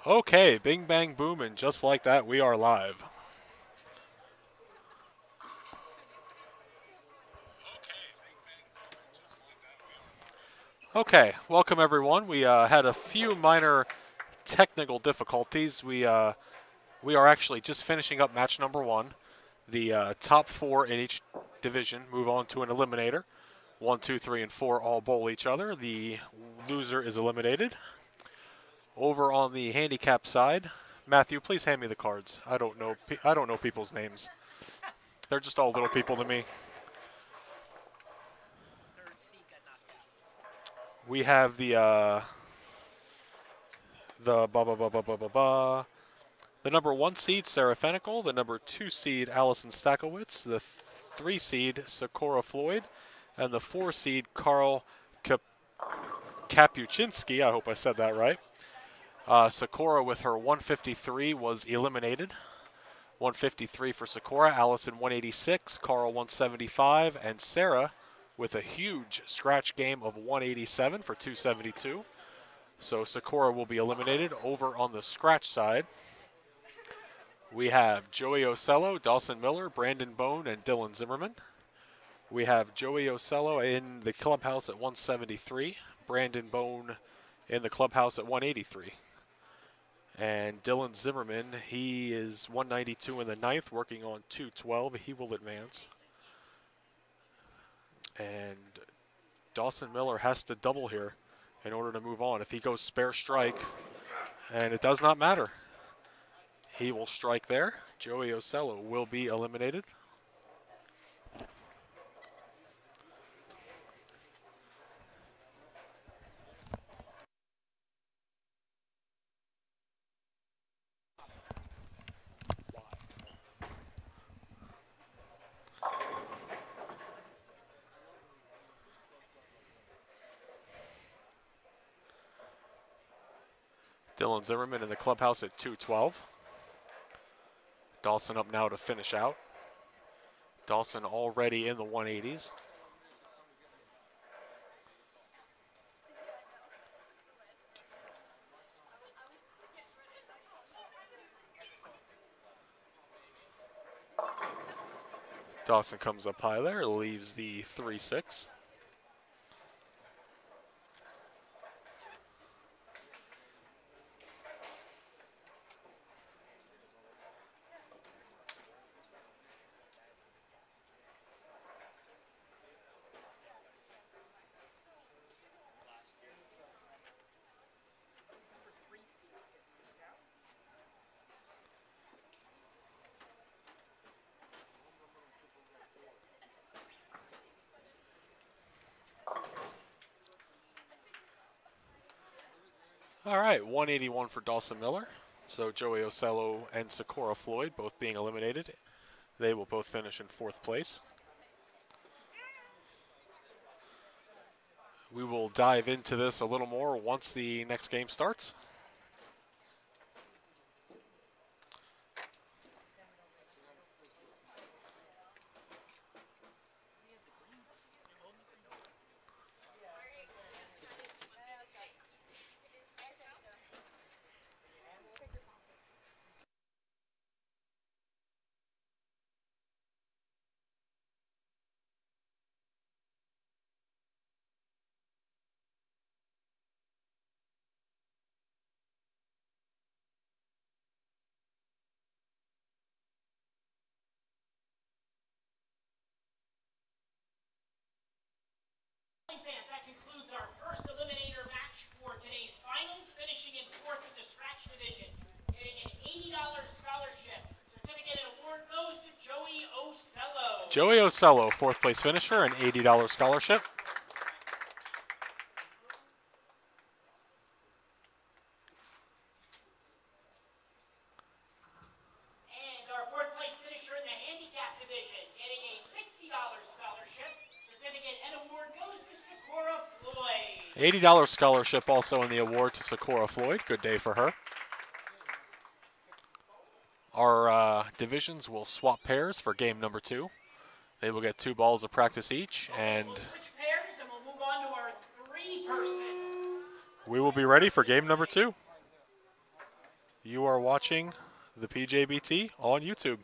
Okay, bing bang boom, and just like that, we are live. Okay, welcome everyone. We had a few minor technical difficulties. We are actually just finishing up match number one. The top four in each division move on to an eliminator. 1, 2, 3, and 4 all bowl each other. The loser is eliminated. Over on the handicap side, Matthew, please hand me the cards. I don't know people's names. They're just all little people to me. We have the number 1 seed Sarah Fenikel, the number 2 seed Allison Stakowitz, the 3 seed Sakura Floyd, and the 4 seed Carl Kapuczynski. I hope I said that right. Sakura with her 153 was eliminated. 153 for Sakura, Allison 186, Carl 175, and Sarah with a huge scratch game of 187 for 272. So Sakura will be eliminated. Over on the scratch side, we have Joey Ocello, Dawson Miller, Brandon Bone, and Dylan Zimmerman. We have Joey Ocello in the clubhouse at 173, Brandon Bone in the clubhouse at 183. And Dylan Zimmerman, he is 192 in the ninth, working on 212. He will advance. And Dawson Miller has to double here in order to move on. If he goes spare strike, and it does not matter, he will strike there. Joey Ocello will be eliminated. Dylan Zimmerman in the clubhouse at 212. Dawson up now to finish out. Dawson already in the 180s. Dawson comes up high there, leaves the 3-6. All right, 181 for Dawson Miller. So Joey Ocello and Sakura Floyd both being eliminated. They will both finish in 4th place. We will dive into this a little more once the next game starts. Fans, that concludes our first eliminator match for today's finals, finishing in 4th in the scratch division, getting an $80 scholarship. Certificate and award goes to Joey Ocello. Joey Ocello, 4th place finisher, an $80 scholarship. And our 4th place finisher in the handicap division, getting a $60 scholarship. Certificate and award goes to Sakura Floyd. $80 scholarship also in the award to Sakura Floyd. Good day for her. Our divisions will swap pairs for game number 2. They will get 2 balls of practice each, and we'll switch pairs and we'll move on to our 3-person. We will be ready for game number 2. You are watching the PJBT on YouTube.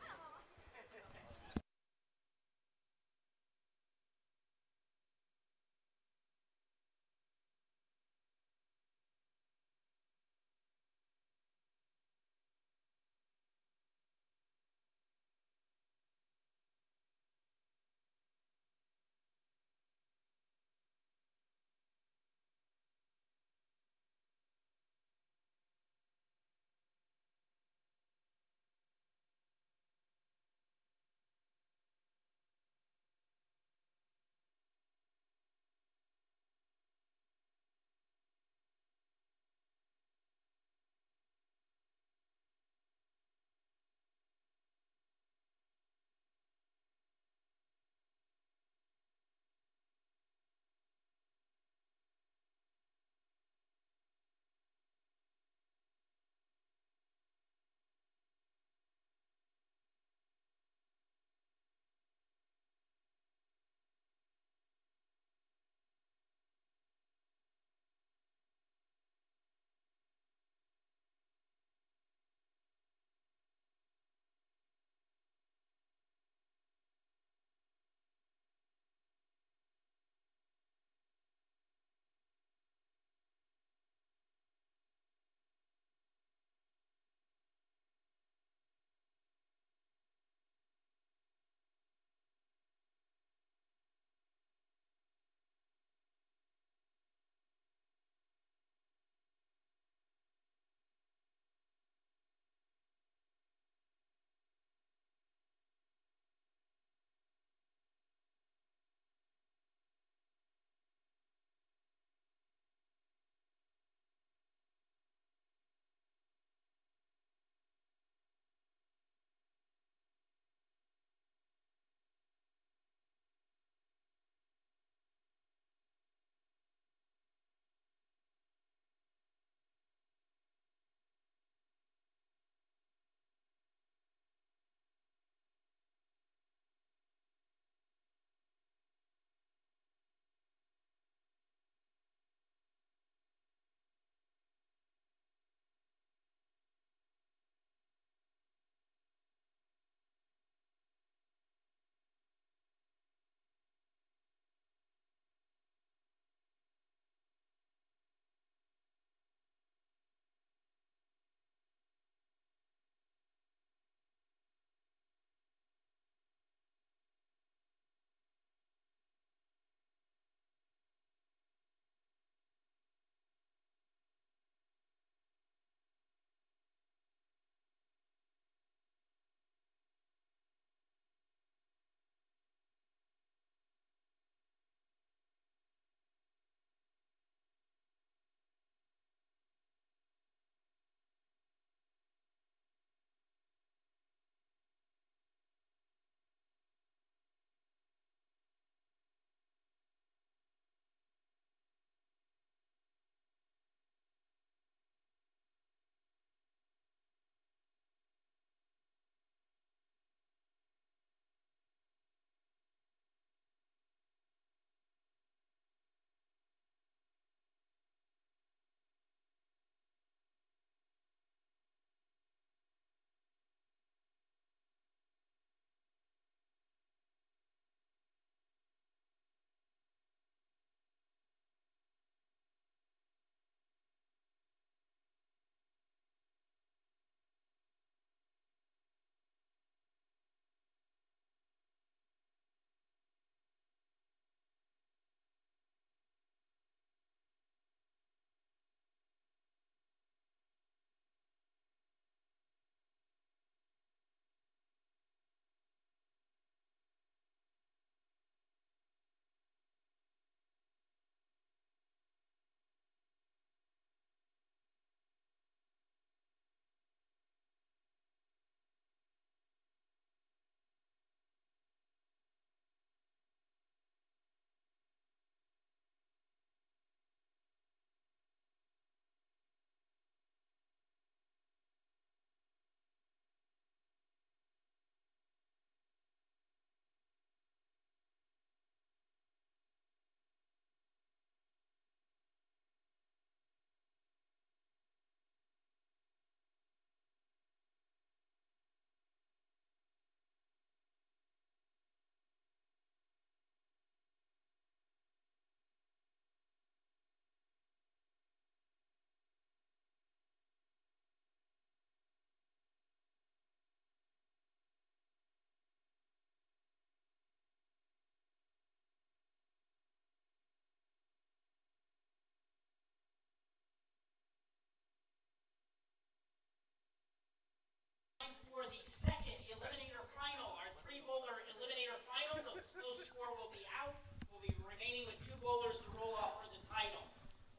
bowlers to roll off for the title.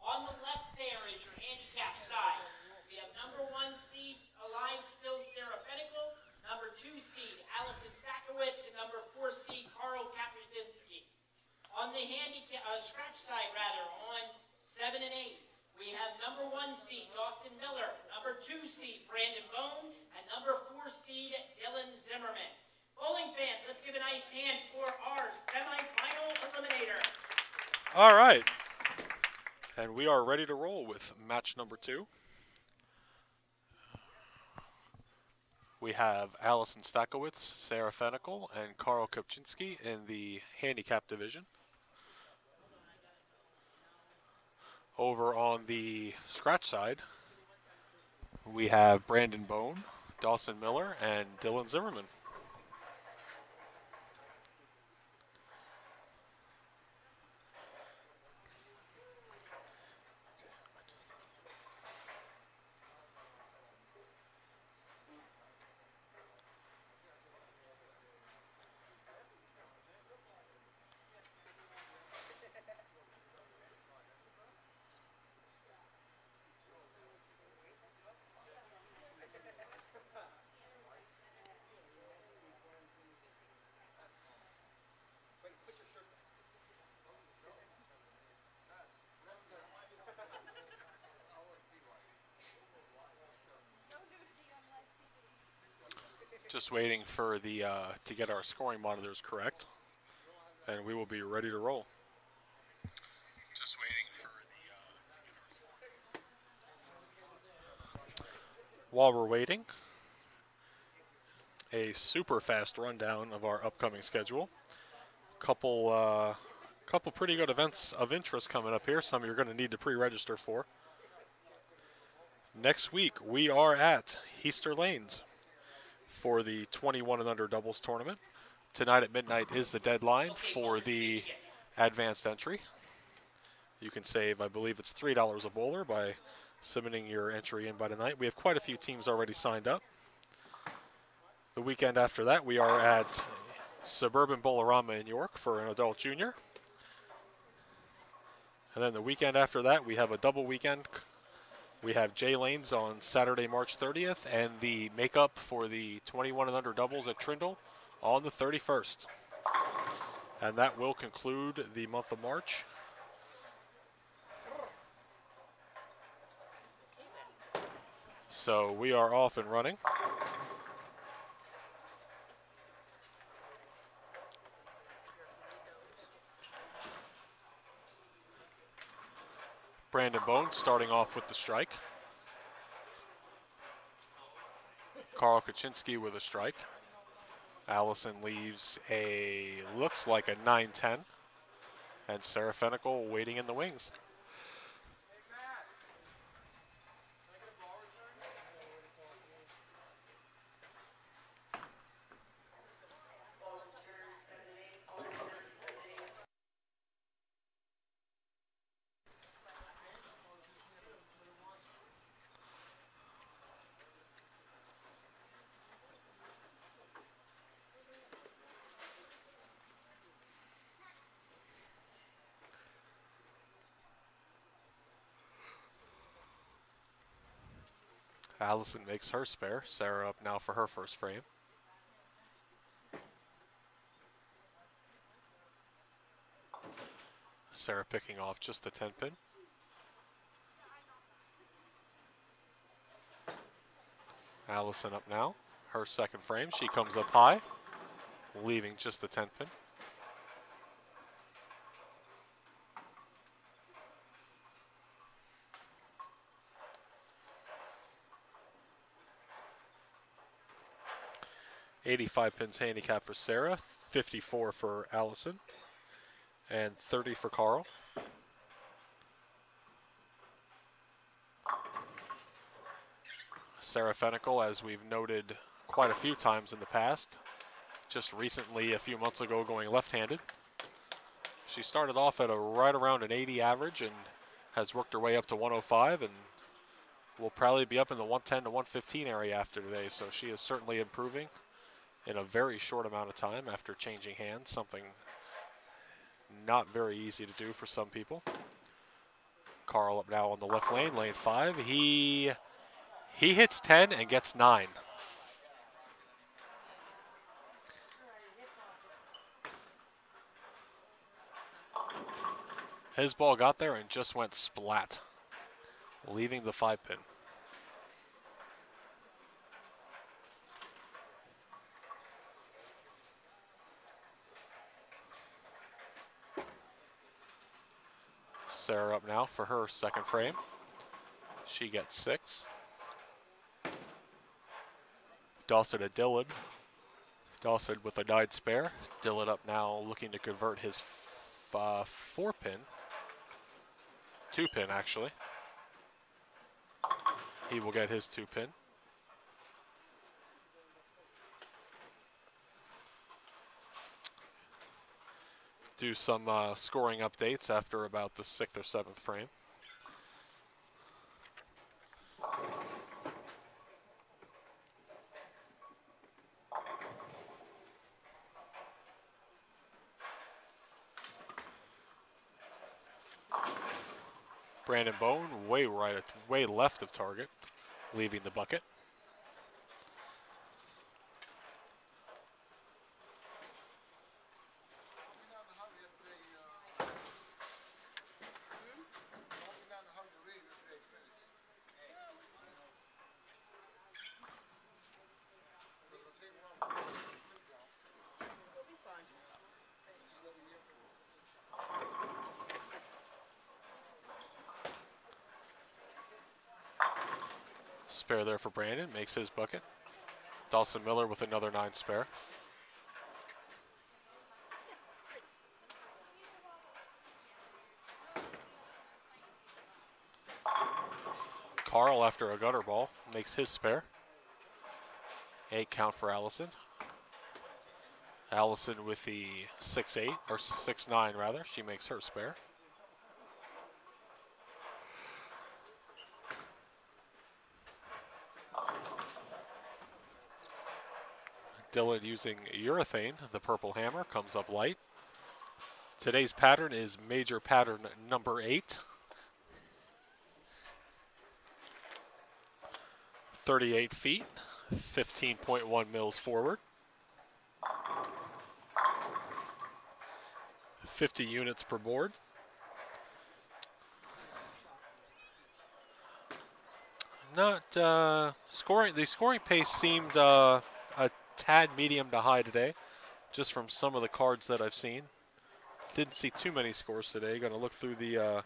On the left there is your handicap side. We have number 1 seed, alive still, Sarah Fenikel, number 2 seed, Allison Stakowitz, and number 4 seed, Karl Kaprasinski. On the handicap, scratch side rather, on 7 and 8, we have number 1 seed, Dawson Miller, number 2 seed, Brandon Bone, and number 4 seed, Dylan Zimmerman. Bowling fans, let's give a nice hand for our semifinal eliminator. All right. And we are ready to roll with match number 2. We have Allison Stakowitz, Sarah Fenikel, and Karl Kopczynski in the handicap division. Over on the scratch side, we have Brandon Bone, Dawson Miller, and Dylan Zimmerman. Just waiting for the to get our scoring monitors correct, and we will be ready to roll. Just waiting for the. While we're waiting, a super fast rundown of our upcoming schedule. Couple pretty good events of interest coming up here. Some you're going to need to pre-register for. Next week we are at Easter Lanes for the 21 and under doubles tournament. Tonight at midnight is the deadline for the advanced entry. You can save, I believe it's $3 a bowler by submitting your entry in by tonight. We have quite a few teams already signed up. The weekend after that, we are at Suburban Bowlerama in York for an adult junior. And then the weekend after that, we have a double weekend. We have J Lanes on Saturday, March 30th, and the makeup for the 21 and under doubles at Trindle on the 31st. And that will conclude the month of March. So we are off and running. Brandon Bone starting off with the strike. Karl Kopczynski with a strike. Allison leaves looks like a 9-10. And Sarah Fenikel waiting in the wings. Allison makes her spare. Sarah up now for her first frame. Sarah picking off just the 10 pin. Allison up now. Her second frame. She comes up high, leaving just the 10 pin. $85 pins handicap for Sarah, 54 for Allison, and 30 for Karl. Sarah Fenikel, as we've noted quite a few times in the past, just recently, a few months ago, going left-handed. She started off at right around an 80 average and has worked her way up to 105, and will probably be up in the 110 to 115 area after today, so she is certainly improving in a very short amount of time after changing hands, something Not very easy to do for some people. Carl up now on the left lane, lane 5. He hits 10 and gets 9. His ball got there and just went splat, leaving the 5-pin. Sarah up now for her second frame. She gets 6. Dawson to Dillon. Dawson with a 9 spare. Dillon up now looking to convert his 4-pin. 2-pin actually. He will get his 2-pin. Do some scoring updates after about the 6th or 7th frame. Brandon Bone way left of target, leaving the bucket. Spare there for Brandon, makes his bucket. Dawson Miller with another 9 spare. Carl, after a gutter ball, makes his spare. 8 count for Allison. Allison with the 6-8, or 6-9 rather, she makes her spare. Dillon using urethane, the purple hammer, comes up light. Today's pattern is major pattern number 8. 38 feet, 15.1 mils forward. 50 units per board. Not scoring. The scoring pace seemed a tad medium to high today, just from some of the cards that I've seen. Didn't see too many scores today. Going to look through the.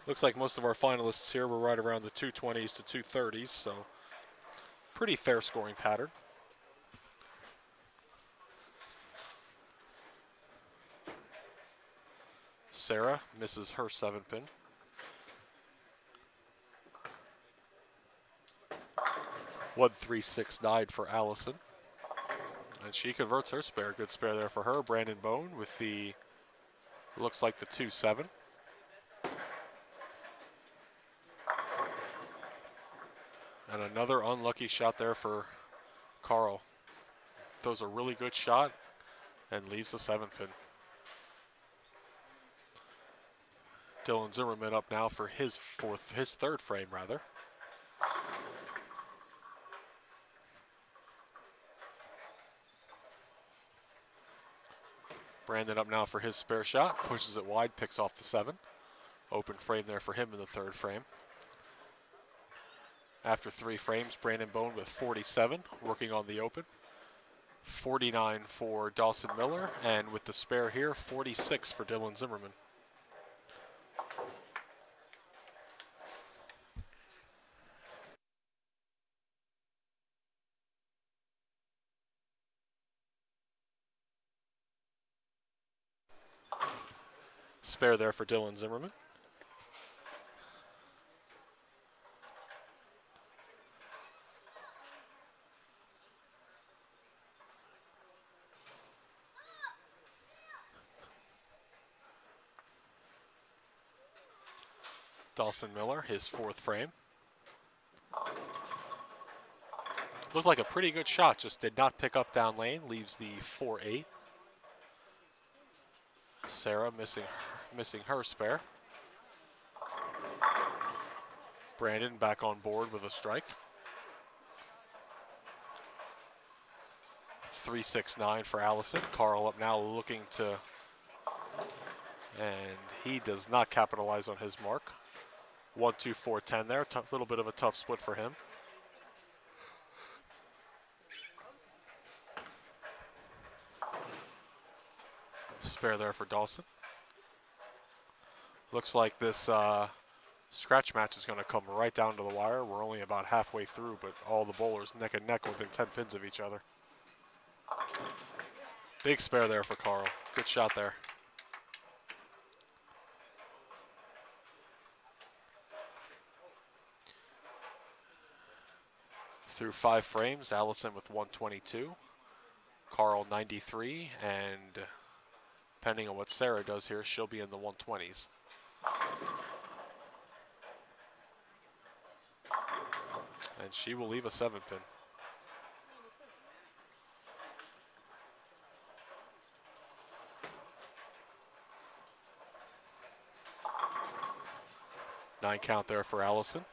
Looks like most of our finalists here were right around the 220s to 230s, so pretty fair scoring pattern. Sarah misses her 7-pin. One 3-6-9 for Allison. And she converts her spare. Good spare there for her. Brandon Bone with the, looks like the 2-7. And another unlucky shot there for Carl. Throws a really good shot and leaves the 7-pin. Dylan Zimmerman up now for his 3rd frame rather. Brandon up now for his spare shot, pushes it wide, picks off the 7. Open frame there for him in the 3rd frame. After 3 frames, Brandon Bone with 47, working on the open. 49 for Dawson Miller, and with the spare here, 46 for Dylan Zimmerman. Spare there for Dylan Zimmerman. Dawson Miller, his 4th frame. Looked like a pretty good shot, just did not pick up down lane, leaves the 4-8. Sarah missing her spare. Brandon back on board with a strike. 3-6-9 for Allison. Carl up now looking to, and he does not capitalize on his mark. 1-2-4-10 there. Little bit of a tough split for him. Spare there for Dawson. Looks like this scratch match is going to come right down to the wire. We're only about halfway through, but all the bowlers neck and neck within 10 pins of each other. Big spare there for Carl. Good shot there. Through 5 frames, Allison with 122, Carl 93, and depending on what Sarah does here, she'll be in the 120s. And she will leave a 7-pin. Nine count there for Allison.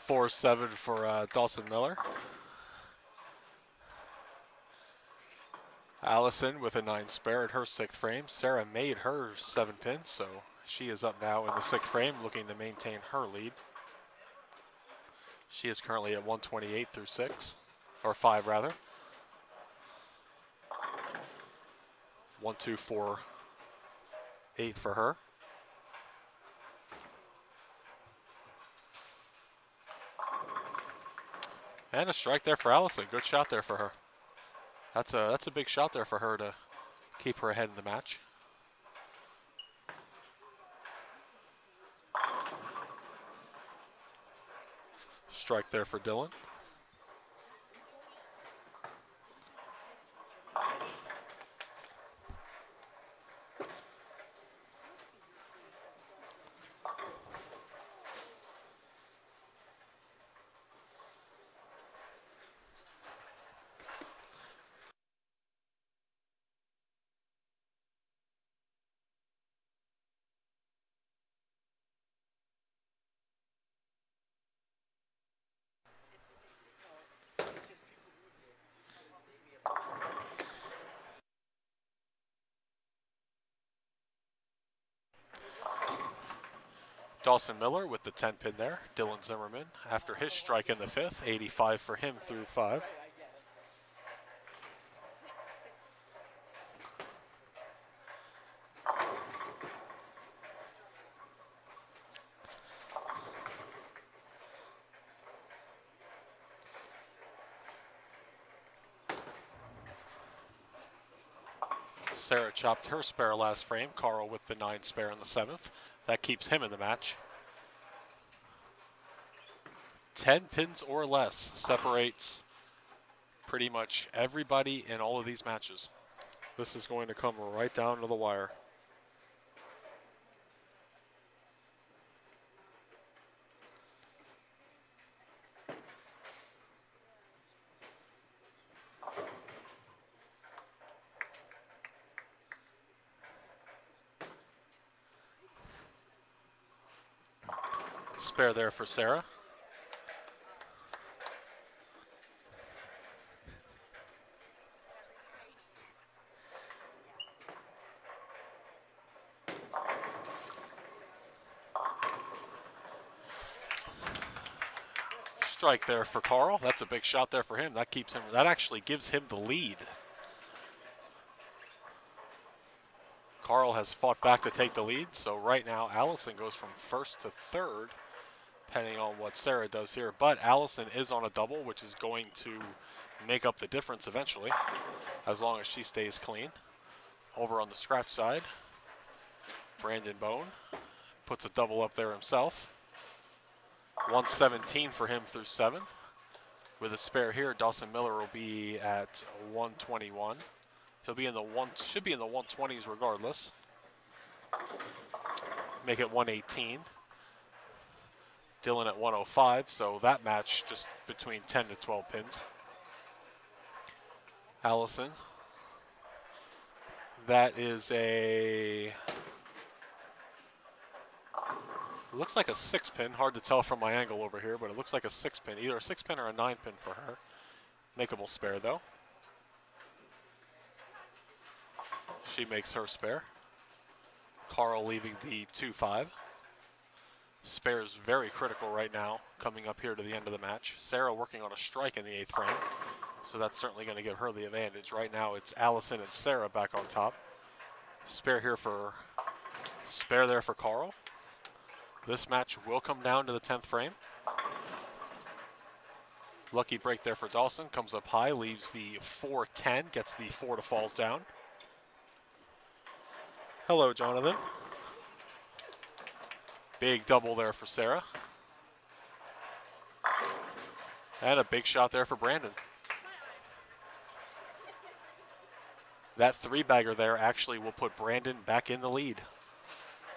Four 7 for Dawson Miller. Allison with a 9 spare at her 6th frame. Sarah made her 7-pin, so she is up now in the 6th frame looking to maintain her lead. She is currently at 128 through 6, or 5 rather. 1, 2, 4, 8 for her. And a strike there for Allison. Good shot there for her. That's a big shot there for her to keep her ahead in the match. Strike there for Dylan. Dawson Miller with the 10-pin there. Dylan Zimmerman after his strike in the 5th. 85 for him through 5. Sarah chopped her spare last frame. Carl with the 9 spare in the 7th. That keeps him in the match. 10 pins or less separates pretty much everybody in all of these matches. This is going to come right down to the wire. Spare there for Sarah. Strike there for Carl. That's a big shot there for him. That keeps him, that actually gives him the lead. Carl has fought back to take the lead, so right now Allison goes from first to third, depending on what Sarah does here. But Allison is on a double, which is going to make up the difference eventually, as long as she stays clean. Over on the scratch side, Brandon Bone puts a double up there himself. 117 for him through 7. With a spare here, Dawson Miller will be at 121. He'll be in the should be in the 120s regardless. Make it 118. Dylan at 105, so that match just between 10 to 12 pins. Allison. That is a, it looks like a 6-pin. Hard to tell from my angle over here, but it looks like a 6-pin. Either a 6-pin or a 9-pin for her. Makeable spare though. She makes her spare. Carl leaving the 2-5. Spare is very critical right now, coming up here to the end of the match. Sarah working on a strike in the 8th frame, so that's certainly going to give her the advantage. Right now it's Allison and Sarah back on top. Spare there for Carl. This match will come down to the 10th frame. Lucky break there for Dawson, comes up high, leaves the 4-10, gets the 4 to fall down. Hello, Jonathan. Big double there for Sarah. And a big shot there for Brandon. That 3-bagger there actually will put Brandon back in the lead.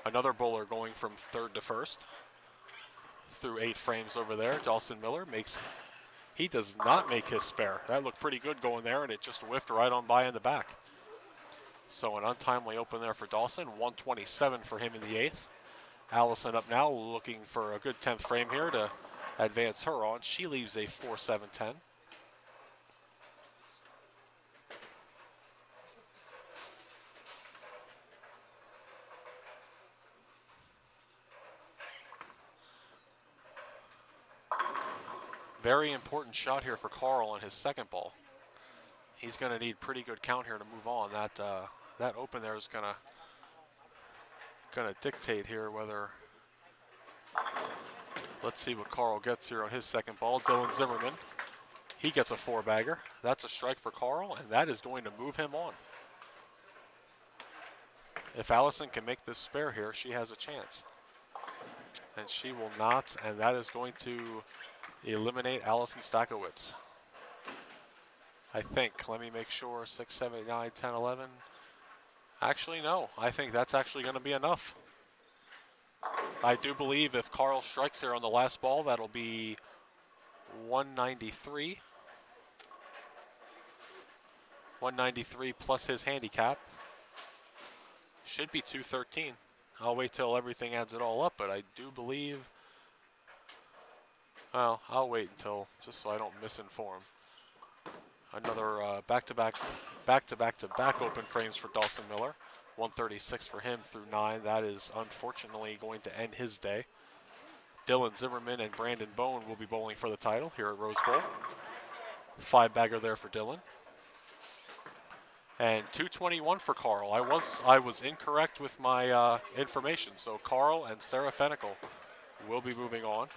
Another bowler going from 3rd to 1st. Through 8 frames over there, Dawson Miller he does not make his spare. That looked pretty good going there, and it just whiffed right on by in the back. So an untimely open there for Dawson. 127 for him in the 8th. Allison up now, looking for a good 10th frame here to advance her on. She leaves a 4-7-10. Very important shot here for Carl on his second ball. He's going to need pretty good count here to move on. That open there is going to dictate here whether. Let's see what Carl gets here on his second ball. Dylan Zimmerman, he gets a 4-bagger. That's a strike for Carl, and that is going to move him on. If Allison can make this spare here, she has a chance. And she will not, and that is going to eliminate Allison Stakowicz. I think. Let me make sure. 6, 7, 8, 9, 10, 11. Actually, no. I think that's actually going to be enough. I do believe if Carl strikes here on the last ball, that'll be 193. 193 plus his handicap. Should be 213. I'll wait till everything adds it all up, but I do believe. Well, I'll wait until, just so I don't misinform. Another back-to-back open frames for Dawson Miller. 136 for him through 9. That is unfortunately going to end his day. Dylan Zimmerman and Brandon Bone will be bowling for the title here at Rose Bowl. 5-bagger there for Dylan. And 221 for Carl. I was incorrect with my information. So Carl and Sarah Fenikel will be moving on.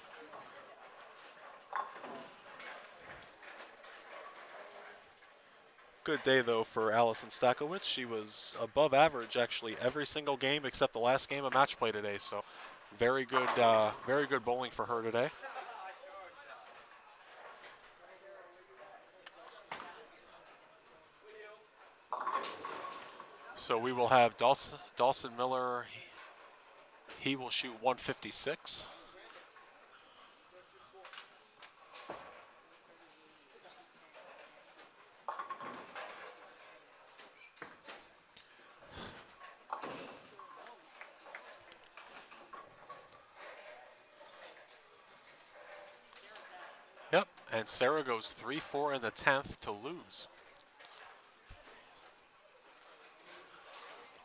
Good day though for Allison Stakowicz. She was above average actually every single game except the last game of match play today. So very good bowling for her today. So we will have Dawson Miller. He will shoot 156. Yep, and Sarah goes 3-4 in the 10th to lose.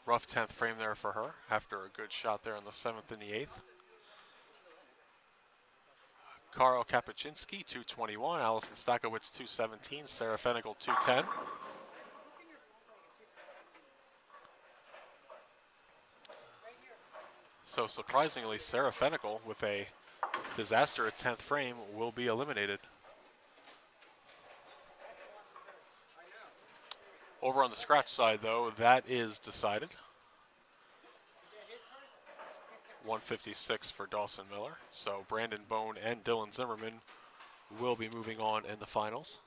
Rough 10th frame there for her after a good shot there in the 7th and the 8th. Karl Kapuscinski, 221. Allison Stakowicz, 217. Sarah Fenikel, 210. So surprisingly, Sarah Fenical with a disaster at 10th frame will be eliminated. Over on the scratch side, though, that is decided. 156 for Dawson Miller. So Brandon Bone and Dylan Zimmerman will be moving on in the finals.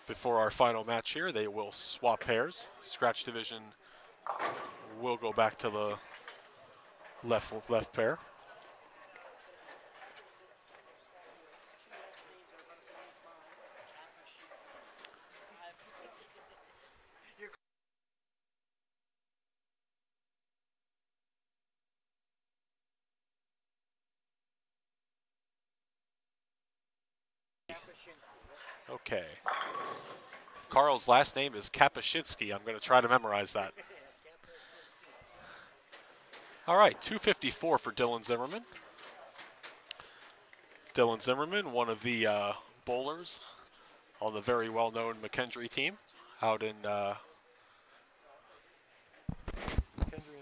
Before our final match here, they will swap pairs. Scratch division will go back to the left pair. Okay. Carl's last name is Kapuscinski. I'm going to try to memorize that. All right, 254 for Dylan Zimmerman. Dylan Zimmerman, one of the bowlers on the very well-known McKendree team out in McKendree,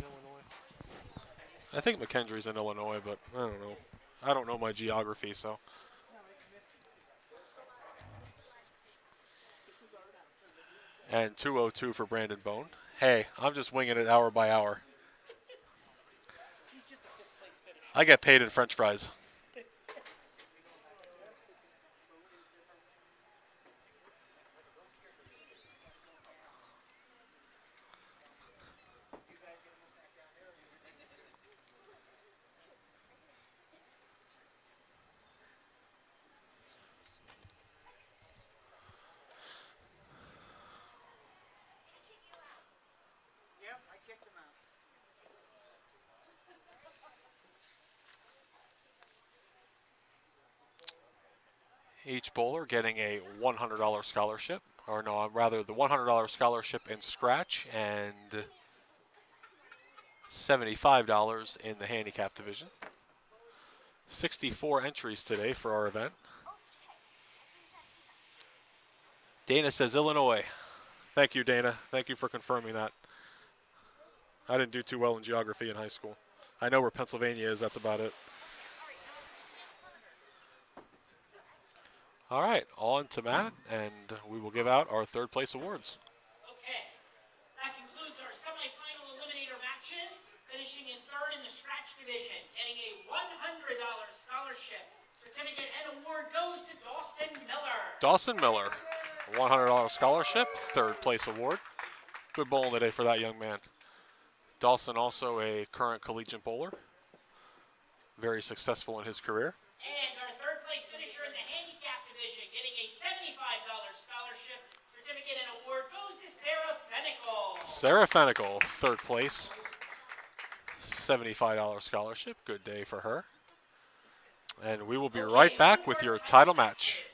Illinois. I think McKendree's in Illinois, but I don't know. I don't know my geography, so. And 202 for Brandon Bone. Hey, I'm just winging it hour by hour. I get paid in French fries. Each bowler getting a $100 scholarship, or no, rather the $100 scholarship in scratch and $75 in the handicap division. 64 entries today for our event. Dana says Illinois. Thank you, Dana. Thank you for confirming that. I didn't do too well in geography in high school. I know where Pennsylvania is, that's about it. All right, on to Matt, and we will give out our third place awards. Okay, that concludes our semifinal eliminator matches. Finishing in third in the scratch division, getting a $100 scholarship certificate and award goes to Dawson Miller. Dawson Miller, $100 scholarship, third place award. Good bowling today for that young man. Dawson also a current collegiate bowler. Very successful in his career. And our third place finisher in the handicap division, getting a $75 scholarship certificate and award goes to Sarah Fenical. Sarah Fenical, third place. $75 scholarship. Good day for her. And we will be right back with your title match.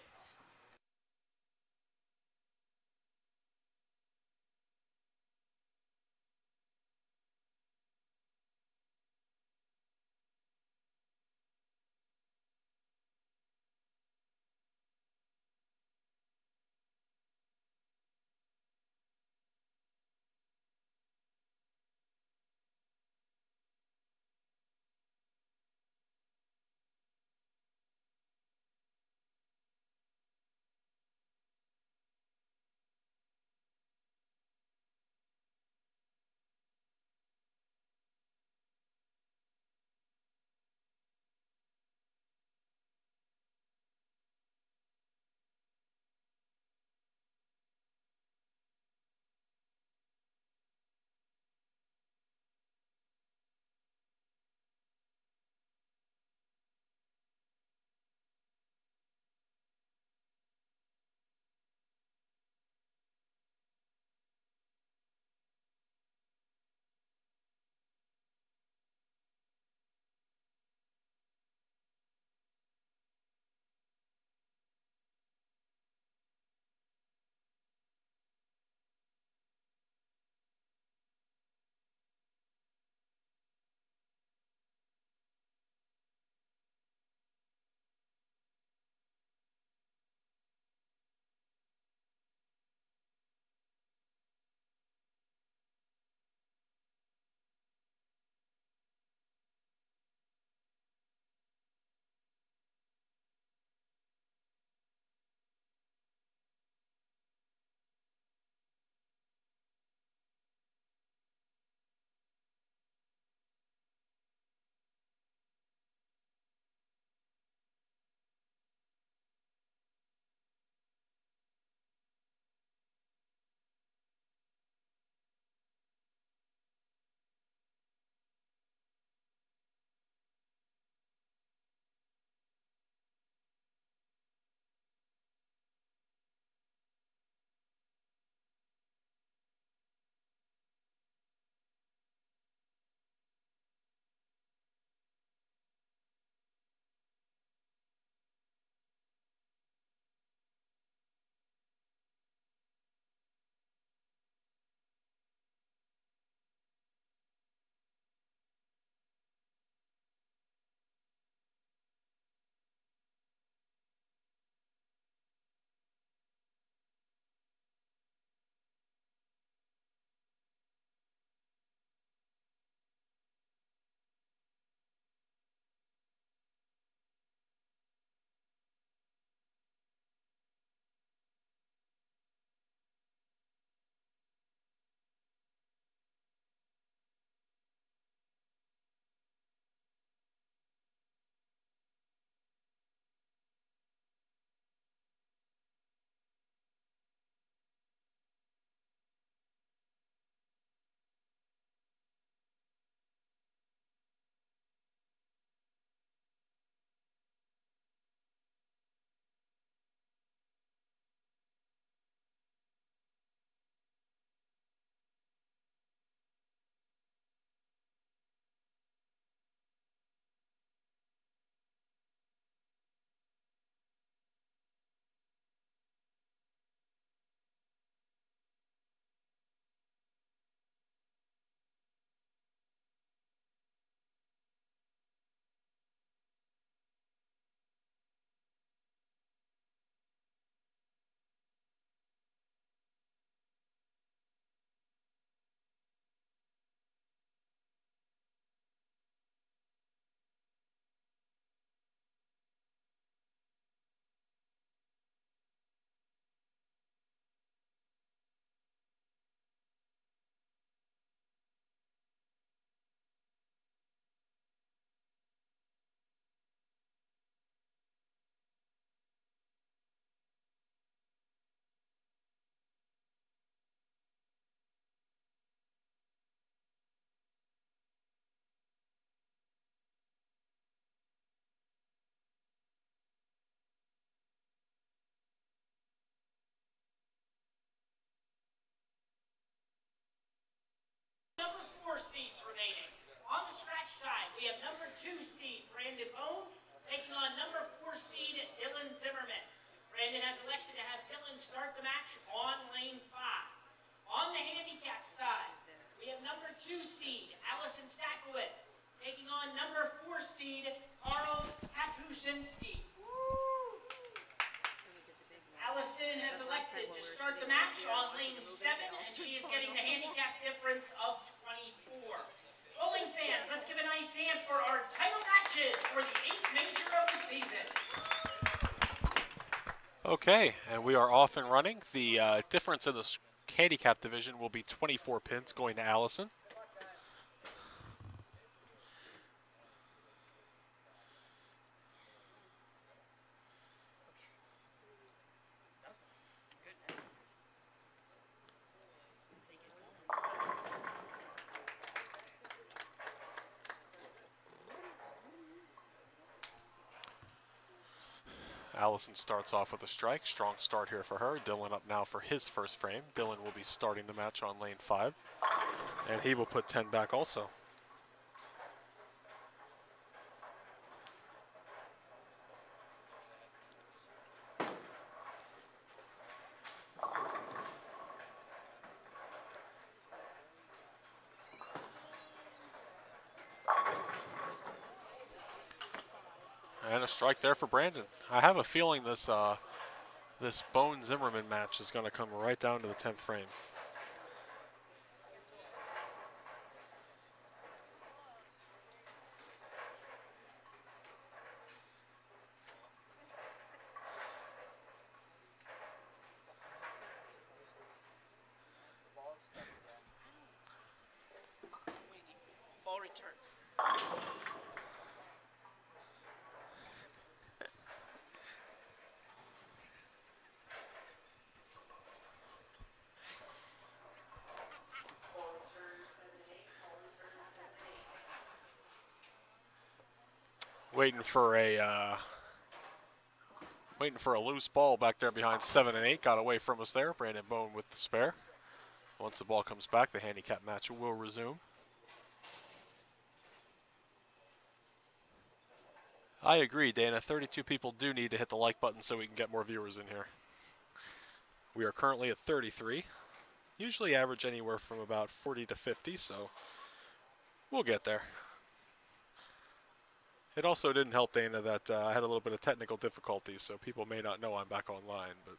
remaining. On the scratch side, we have number 2 seed Brandon Bone taking on number 4 seed Dylan Zimmerman. Brandon has elected to have Dylan start the match on lane 5. On the handicap side, we have number 2 seed Allison Stakowitz taking on number 4 seed Karl Kapusinski. Allison has elected to start the match on lane 7, and she is getting the handicap difference of 24. Bowling fans, let's give a nice hand for our title matches for the 8th major of the season. Okay, and we are off and running. The difference in the handicap division will be 24 pins going to Allison. Allison starts off with a strike. Strong start here for her. Dylan up now for his first frame. Dylan will be starting the match on lane 5. And he will put 10 back also. And a strike there for Brandon. I have a feeling this this Bone Zimmerman match is going to come right down to the 10th frame. Ball return. Waiting for a loose ball back there behind 7 and 8. Got away from us there. Brandon Bone with the spare. Once the ball comes back, the handicap match will resume. I agree, Dana. 32 people do need to hit the like button so we can get more viewers in here. We are currently at 33. Usually average anywhere from about 40 to 50, so we'll get there. It also didn't help, Dana, that I had a little bit of technical difficulties, so people may not know I'm back online. But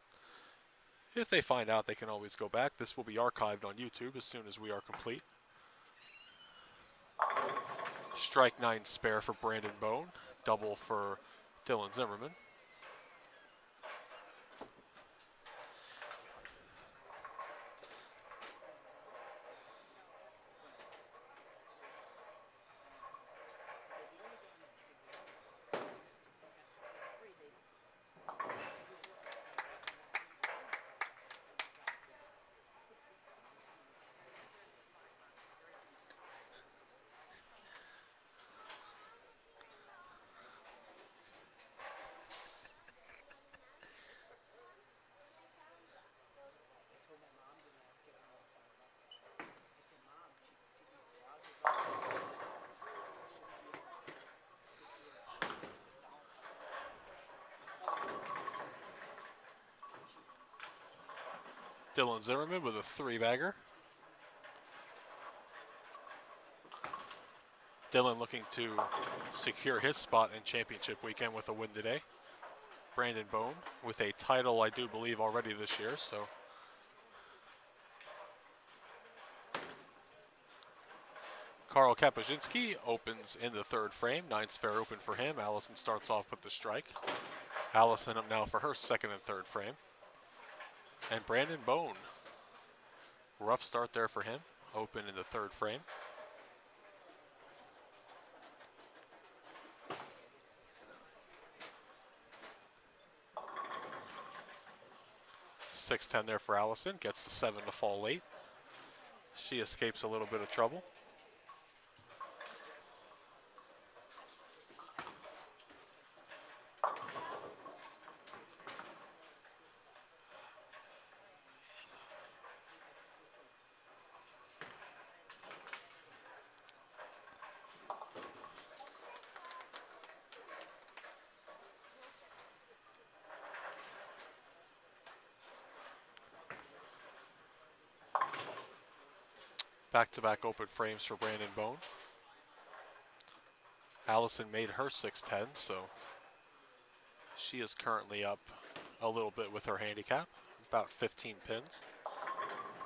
if they find out, they can always go back. This will be archived on YouTube as soon as we are complete. Strike 9 spare for Brandon Bone. Double for Dylan Zimmerman. Dylan Zimmerman with a 3-bagger. Dylan looking to secure his spot in championship weekend with a win today. Brandon Bone with a title, I do believe, already this year, so. Karl Kapusinski opens in the 3rd frame. 9 spare open for him. Allison starts off with the strike. Allison up now for her 2nd and 3rd frame. And Brandon Bone. Rough start there for him. Open in the 3rd frame. .610 there for Allison. Gets the 7 to fall late. She escapes a little bit of trouble. Back-to-back open frames for Brandon Bone. Allison made her 610, so she is currently up a little bit with her handicap, about 15 pins.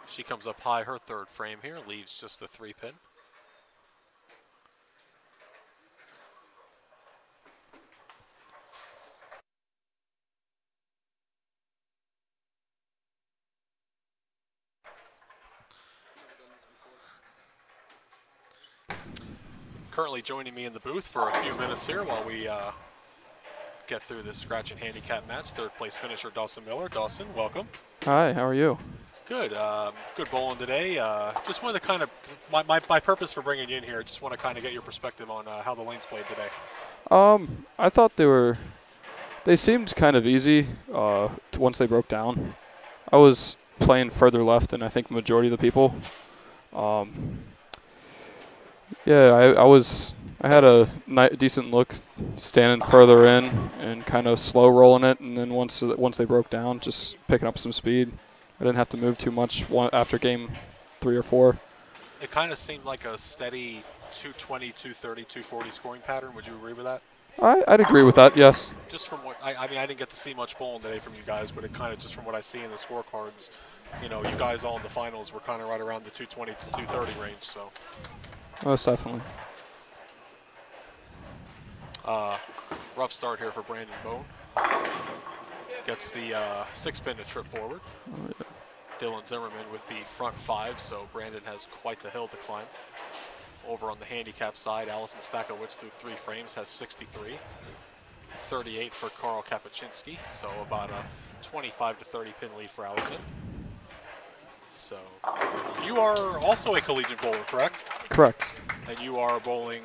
She comes up high her third frame here, leaves just the 3-pin. Currently joining me in the booth for a few minutes here while we get through this scratch and handicap match. Third place finisher Dawson Miller. Dawson, welcome. Hi, how are you? Good. Good bowling today. Just wanted to kind of, my purpose for bringing you in here, just want to kind of get your perspective on how the lanes played today. I thought they seemed kind of easy once they broke down. I was playing further left than I think majority of the people. Yeah, I had a decent look standing further in and kind of slow rolling it, and then once they broke down, just picking up some speed. I didn't have to move too much after game 3 or 4. It kind of seemed like a steady 220, 230, 240 scoring pattern. Would you agree with that? I'd agree with that, yes. Just from what, I mean, I didn't get to see much bowling today from you guys, but it kind of just from what I see in the scorecards, you know, you guys all in the finals were kind of right around the 220 to 230 range, so. Most definitely. Rough start here for Brandon Bone. Gets the 6-pin to trip forward. Oh, yeah. Dylan Zimmerman with the front 5, so Brandon has quite the hill to climb. Over on the handicap side, Allison Stakowicz through 3 frames has 63. 38 for Carl Kapuscinski, so about a 25 to 30 pin lead for Allison. So you are also a collegiate bowler, correct? Correct. And you are bowling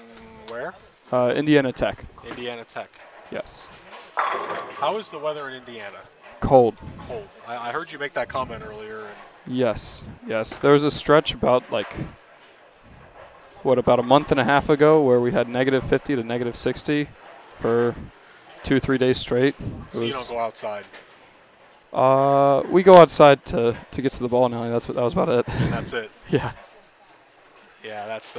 where? Indiana Tech. Indiana Tech. Yes. How is the weather in Indiana? Cold. Cold. I heard you make that comment earlier. And Yes. There was a stretch about about a month and a half ago where we had -50 to -60 for 2-3 days straight. So you don't go outside? We go outside to get to the ball now. That was about it. And that's it? Yeah. Yeah, that's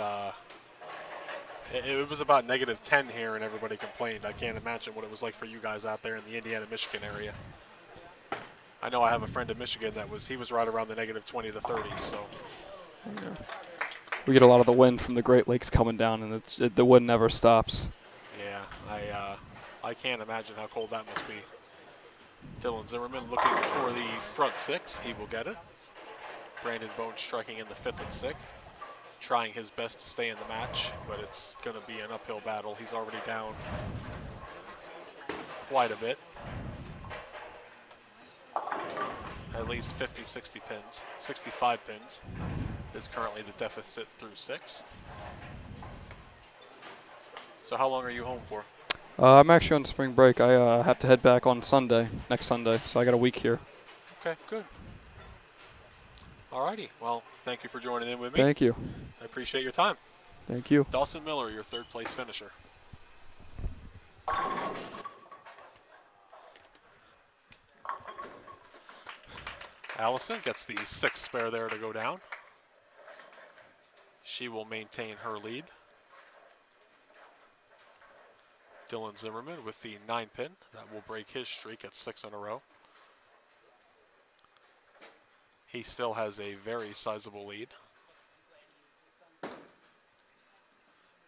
it was about -10 here and everybody complained. I can't imagine what it was like for you guys out there in the Indiana-Michigan area. I know I have a friend in Michigan he was right around the -20 to 30, so. Yeah. We get a lot of the wind from the Great Lakes coming down, and the wind never stops. Yeah, I can't imagine how cold that must be. Dylan Zimmerman looking for the front 6. He will get it. Brandon Bone striking in the 5th and 6th. Trying his best to stay in the match, but it's going to be an uphill battle. He's already down quite a bit. At least 50, 60 pins. 65 pins is currently the deficit through 6. So how long are you home for? I'm actually on spring break. I have to head back on next Sunday, so I got a week here. Okay, good. Alrighty, well, thank you for joining in with me. Thank you. I appreciate your time. Thank you. Dawson Miller, your 3rd place finisher. Allison gets the 6th spare there to go down. She will maintain her lead. Dylan Zimmerman with the 9-pin. That will break his streak at 6 in a row. He still has a very sizable lead.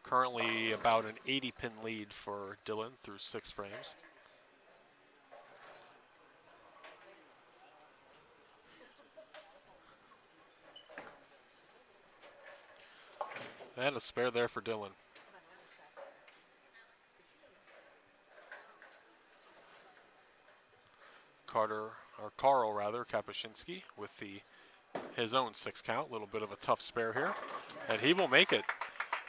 Currently about an 80-pin lead for Dylan through 6 frames. And a spare there for Dylan. Carl Kapuscinski with his own 6 count. A little bit of a tough spare here. And he will make it.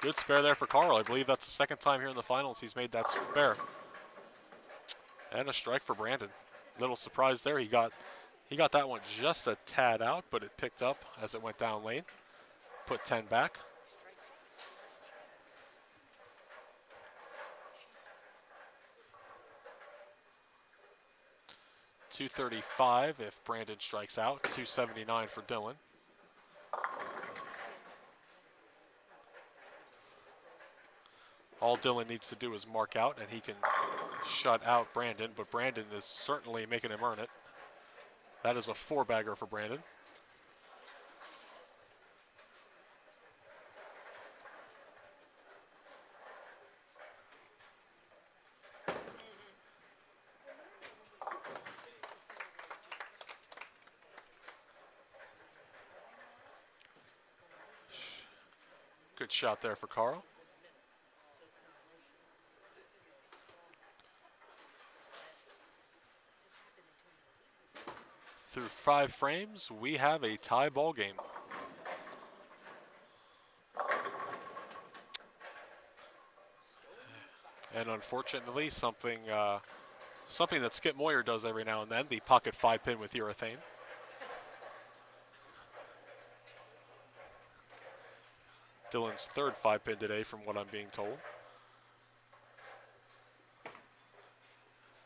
Good spare there for Carl. I believe that's the 2nd time here in the finals he's made that spare. And a strike for Brandon. Little surprise there. He got that one just a tad out, but it picked up as it went down lane. Put 10 back. $235 if Brandon strikes out. $279 for Dylan. All Dylan needs to do is mark out, and he can shut out Brandon, but Brandon is certainly making him earn it. That is a 4-bagger for Brandon. Good shot there for Carl. Through 5 frames, we have a tie ball game. And unfortunately, something that Skip Moyer does every now and then, the pocket 5-pin with urethane. Dylan's 3rd 5-pin today from what I'm being told.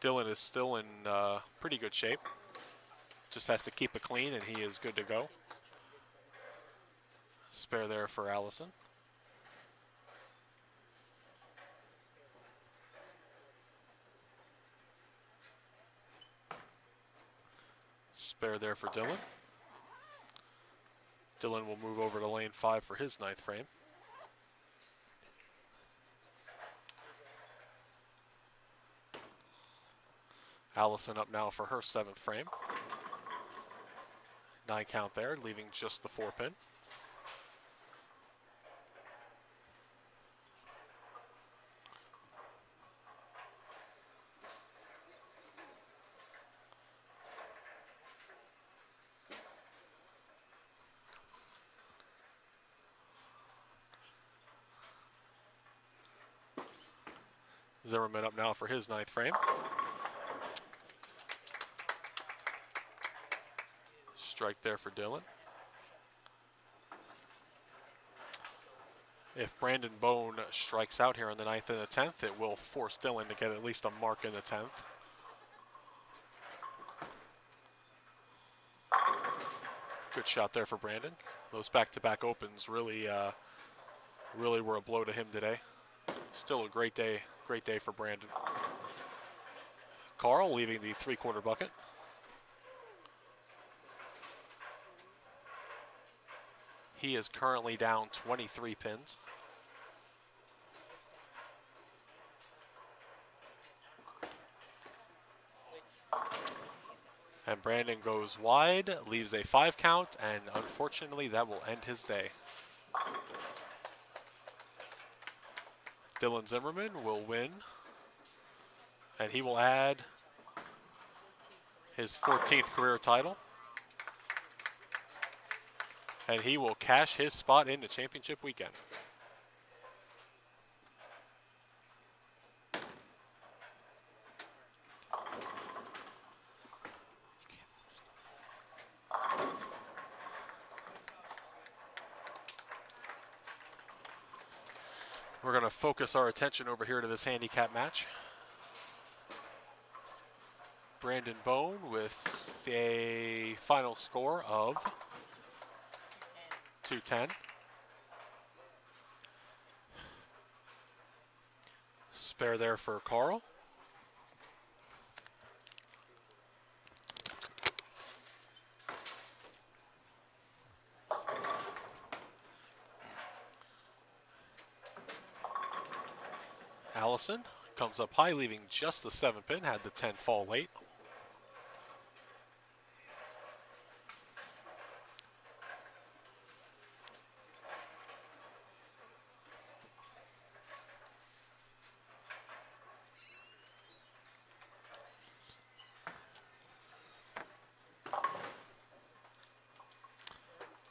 Dylan is still in pretty good shape. Just has to keep it clean and he is good to go. Spare there for Allison. Spare there for Dylan. Dylan will move over to lane 5 for his 9th frame. Allison up now for her 7th frame. 9 count there, leaving just the 4-pin. Zimmerman up now for his 9th frame. Strike there for Dylan. If Brandon Bone strikes out here in the 9th and the 10th, it will force Dylan to get at least a mark in the 10th. Good shot there for Brandon. Those back-to-back opens really were a blow to him today. Still a great day for Brandon. Carl leaving the 3/4 bucket. He is currently down 23 pins. And Brandon goes wide, leaves a 5 count, and unfortunately that will end his day. Dylan Zimmerman will win, and he will add his 14th career title. And he will cash his spot into championship weekend. We're going to focus our attention over here to this handicap match. Brandon Bone with a final score of 210. Spare there for Carl. Allison comes up high, leaving just the 7-pin, had the 10 fall late.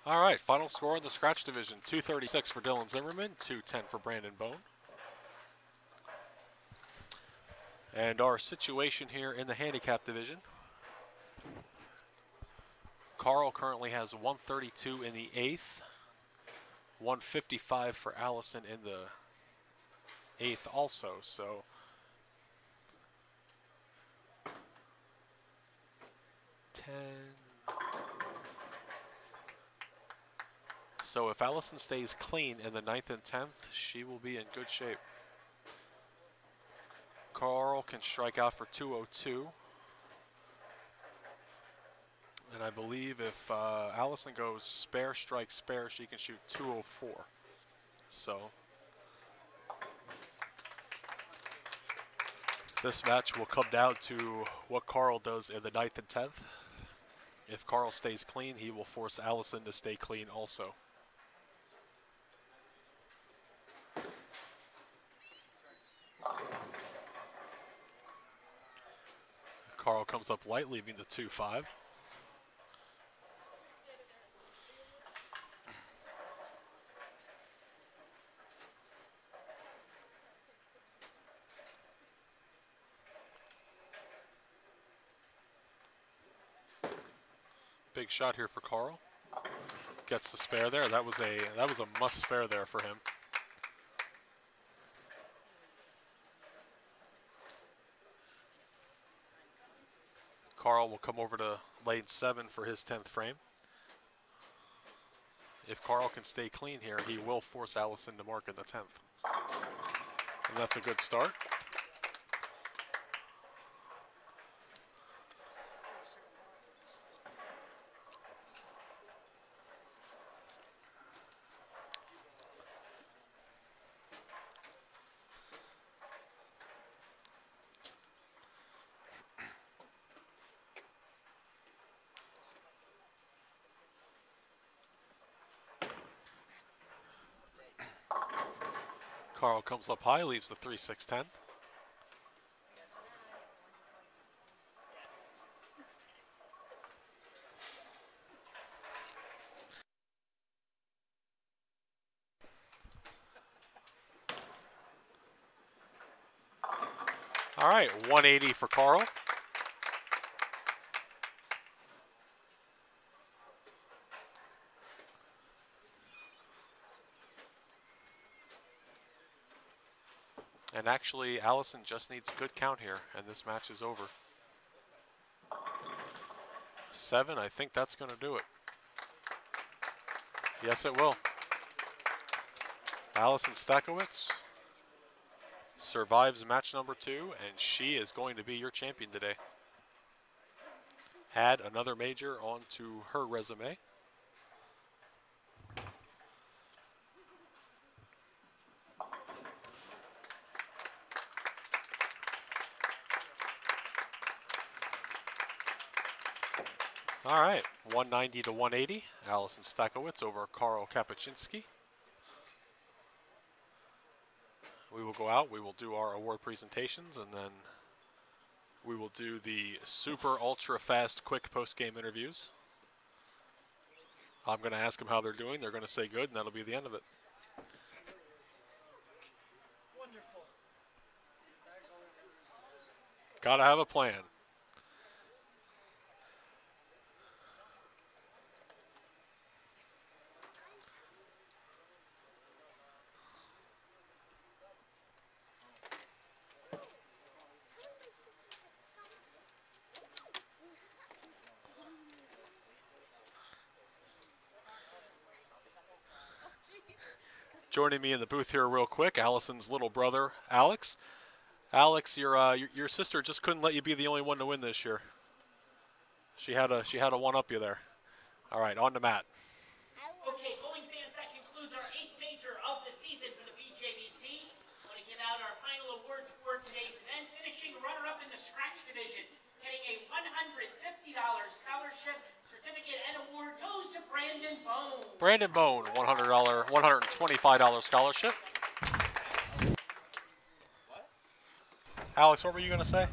All right, final score in the scratch division, 236 for Dylan Zimmerman, 210 for Brandon Bone. And our situation here in the handicap division, Carl currently has 132 in the 8th, 155 for Allison in the 8th also, so So if Allison stays clean in the 9th and 10th, she will be in good shape. Carl can strike out for 202. And I believe if Allison goes spare, strike, spare, she can shoot 204. So this match will come down to what Carl does in the 9th and 10th. If Carl stays clean, he will force Allison to stay clean also. Carl comes up light, leaving the 2-5. Big shot here for Carl. Gets the spare there. That was a must spare there for him. Carl will come over to lane 7 for his 10th frame. If Carl can stay clean here, he will force Allison to mark in the 10th. And that's a good start. Carl comes up high, leaves the 3-6-10. All right, 180 for Carl. And actually, Allison just needs a good count here, and this match is over. 7, I think that's going to do it. Yes, it will. Allison Stakowicz survives match number 2, and she is going to be your champion today. Add another major onto her resume. All right, 190 to 180. Allison Stakowicz over Karl Kapuscinski. We will go out, we will do our award presentations, and then we will do the super ultra fast quick post-game interviews. I'm going to ask them how they're doing. They're going to say good, and that'll be the end of it. Wonderful. Got to have a plan. Joining me in the booth here real quick, Allison's little brother, Alex. Alex, your sister just couldn't let you be the only one to win this year. She had a one-up you there. All right, on to Matt. Okay, bowling fans, that concludes our 8th major of the season for the PJBT. I want to give out our final awards for today's event. Finishing runner-up in the scratch division, getting a $150 scholarship certificate and award goes to Brandon Bone. Brandon Bone, $125 scholarship. Alex, what were you going to say?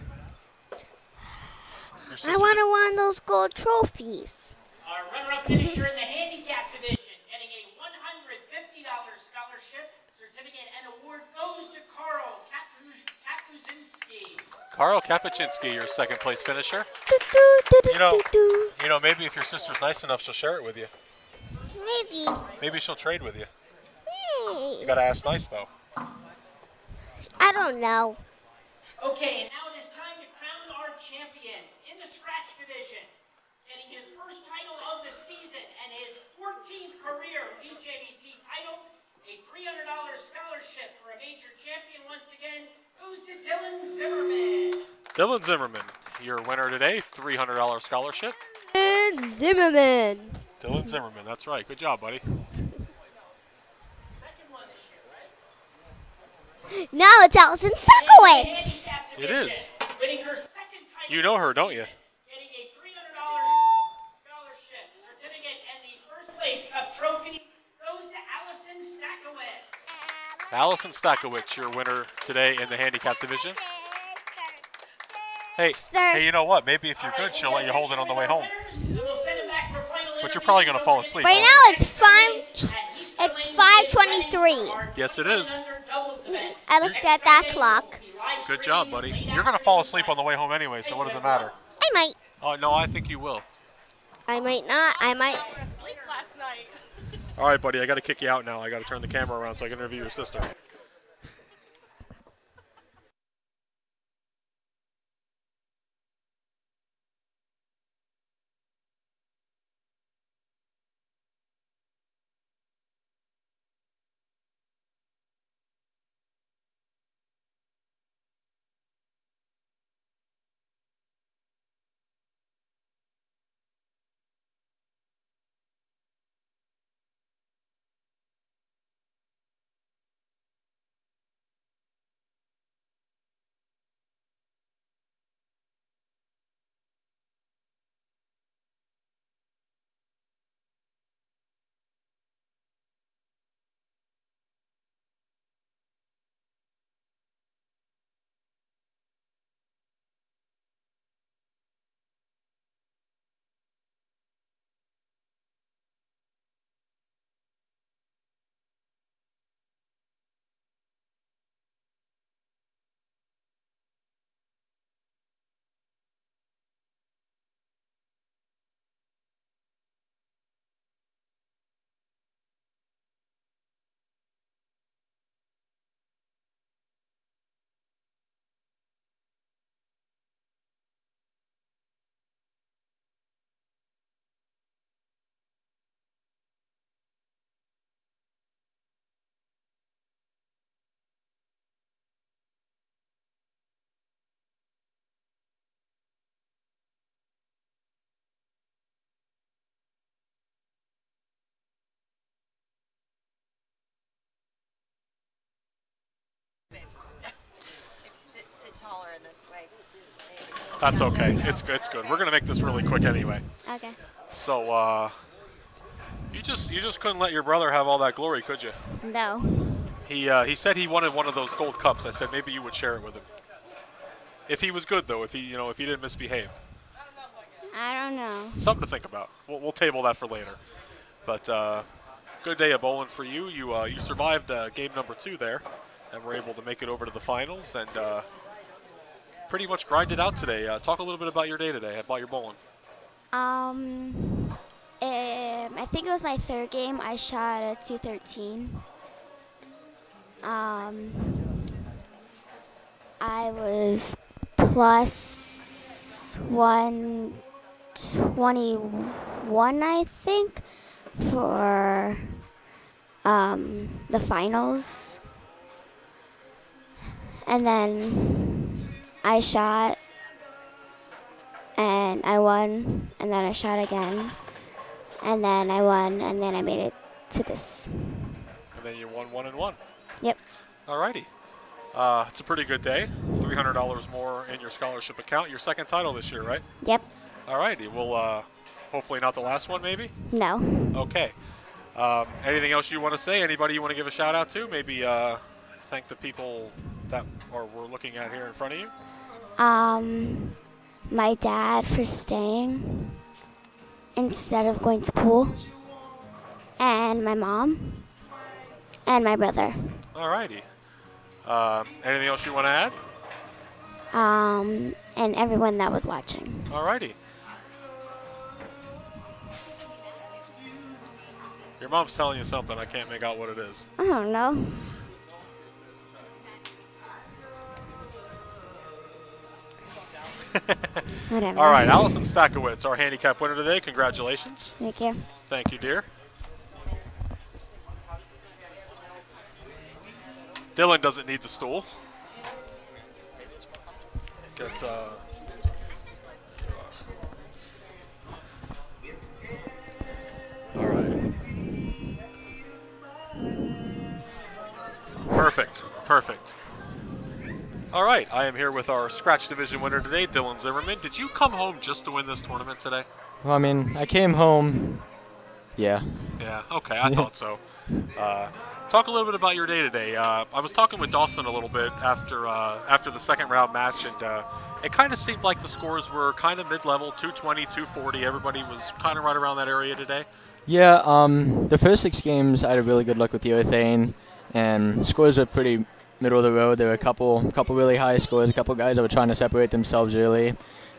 I want one of those gold trophies. Our runner-up finisher in the handicap division, getting a $150 scholarship certificate and award goes to Karl Kapuscinski. Karl Kapuscinski, your second place finisher. You know, maybe if your sister's nice enough, she'll share it with you. Maybe. Maybe she'll trade with you. Hey. You gotta ask nice though. I don't know. Okay, and now it is time to crown our champions in the scratch division. Getting his first title of the season and his 14th career PJBT title, a $300 scholarship for a major champion once again, goes to Dylan Zimmerman. Dylan Zimmerman, your winner today, $300 scholarship. And Zimmerman. Dylan Zimmerman, that's right. Good job, buddy. Second one this year, right? Now it's Allison Stakowitz. It is. Winning her second title. You know her, don't you? Getting a $300 scholarship certificate, and the first place cup trophy goes to Allison Stakowitz. Allison Stakowitz, your winner today in the handicap division. Hey, you know what? Maybe if you're good, she'll let you hold it on the way home. But you're probably going to fall asleep. Right now it's 5:23. Yes, it is. I looked at that clock. Good job, buddy. You're going to fall asleep on the way home anyway, so what does it matter? I might. Oh, no, I think you will. I might not. I might. All right, buddy, I got to kick you out now. I got to turn the camera around so I can interview your sister. That's okay. It's good. It's good. We're going to make this really quick anyway. Okay. So, you just couldn't let your brother have all that glory, could you? No. He said he wanted one of those gold cups. I said maybe you would share it with him. If he was good though, if he didn't misbehave. I don't know. Something to think about. We'll table that for later. But good day of bowling for you. You survived game number 2 there, and were able to make it over to the finals and pretty much grind it out today. Talk a little bit about your day today, about your bowling. I think it was my 3rd game. I shot a 213. I was plus 121, I think, for the finals. And then I shot and I won, and then I shot again, and then I won, and then I made it to this. And then you won 1 and 1. Yep. Alrighty. It's a pretty good day. $300 more in your scholarship account. Your 2nd title this year, right? Yep. Alrighty. Well, hopefully not the last one, maybe? No. Okay. Anything else you want to say? Anybody you want to give a shout out to? Maybe thank the people that we're looking at here in front of you? My dad for staying instead of going to pool, and my mom, and my brother. Alrighty. Anything else you want to add? And everyone that was watching. Alrighty. Your mom's telling you something. I can't make out what it is. I don't know. Whatever. All right, Allison Stakowitz, our handicap winner today. Congratulations. Thank you. Thank you, dear. Dylan doesn't need the stool. get. All right. Perfect. Perfect. All right. I am here with our Scratch Division winner today, Dylan Zimmerman. Did you come home just to win this tournament today? Well, I mean, I came home. Yeah. Yeah. Okay. I thought so. Talk a little bit about your day today. I was talking with Dawson a little bit after the second round match, and it kind of seemed like the scores were kind of mid-level, 220, 240. Everybody was kind of right around that area today. Yeah, the first 6 games I had a really good look with the urethane, and scores were pretty middle of the road. There were a couple really high scores, a couple guys that were trying to separate themselves early.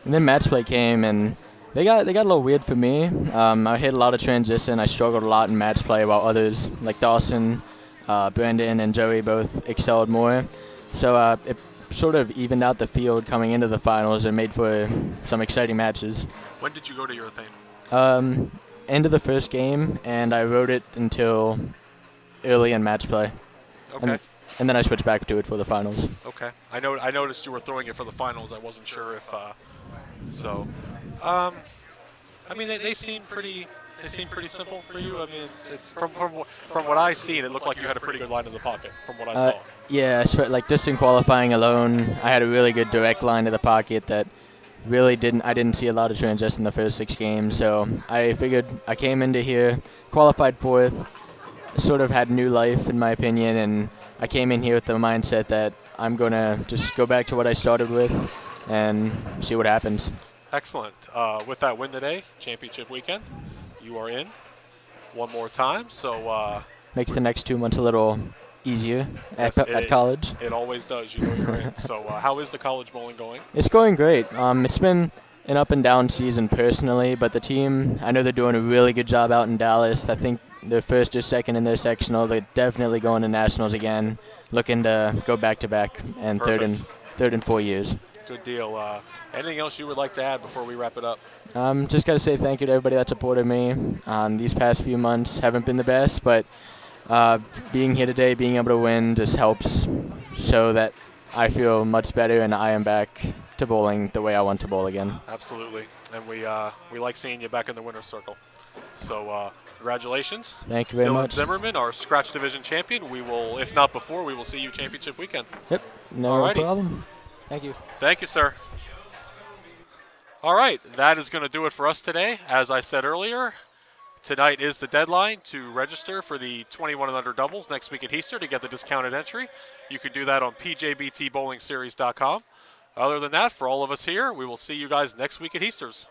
And then match play came, and they got a little weird for me. I hit a lot of transition. I struggled a lot in match play, while others like Dawson, Brandon, and Joey both excelled more. So it sort of evened out the field coming into the finals and made for some exciting matches. When did you go to urethane? End of the first game, and I rode it until early in match play. Okay. And then I switched back to it for the finals. Okay. I noticed you were throwing it for the finals. I wasn't sure if I mean, they seem pretty. They seem pretty simple for you. I mean, it's from what I seen, it looked like you had a pretty good line in the pocket from what I saw. Yeah, like just in qualifying alone, I had a really good direct line to the pocket that really I didn't see a lot of transition in the first 6 games. So I figured I came into here, qualified 4th, sort of had new life in my opinion, and I came in here with the mindset that I'm gonna just go back to what I started with and see what happens. Excellent. With that win today, championship weekend, you are in one more time. So makes the next 2 months a little easier yes, at college. It always does. You know you're in. So how is the college bowling going? It's going great. It's been an up and down season personally, but the team, I know they're doing a really good job out in Dallas. I think they're first or second in their sectional. They're definitely going to nationals again, looking to go back to back and third in 4 years. Good deal. Anything else you would like to add before we wrap it up? Just got to say thank you to everybody that supported me. These past few months haven't been the best, but being here today, being able to win just helps show that I feel much better and I am back to bowling the way I want to bowl again. Absolutely. And we like seeing you back in the winner's circle. So congratulations. Thank you very much. Dylan Zimmerman, our Scratch Division champion. We will, if not before, we will see you championship weekend. Yep, no Alrighty. problem. Thank you. Thank you, sir. All right, that is going to do it for us today. As I said earlier, tonight is the deadline to register for the 21 and under doubles next week at Easter to get the discounted entry. You can do that on PJBTBowlingSeries.com. Other than that, for all of us here, we will see you guys next week at Easter's.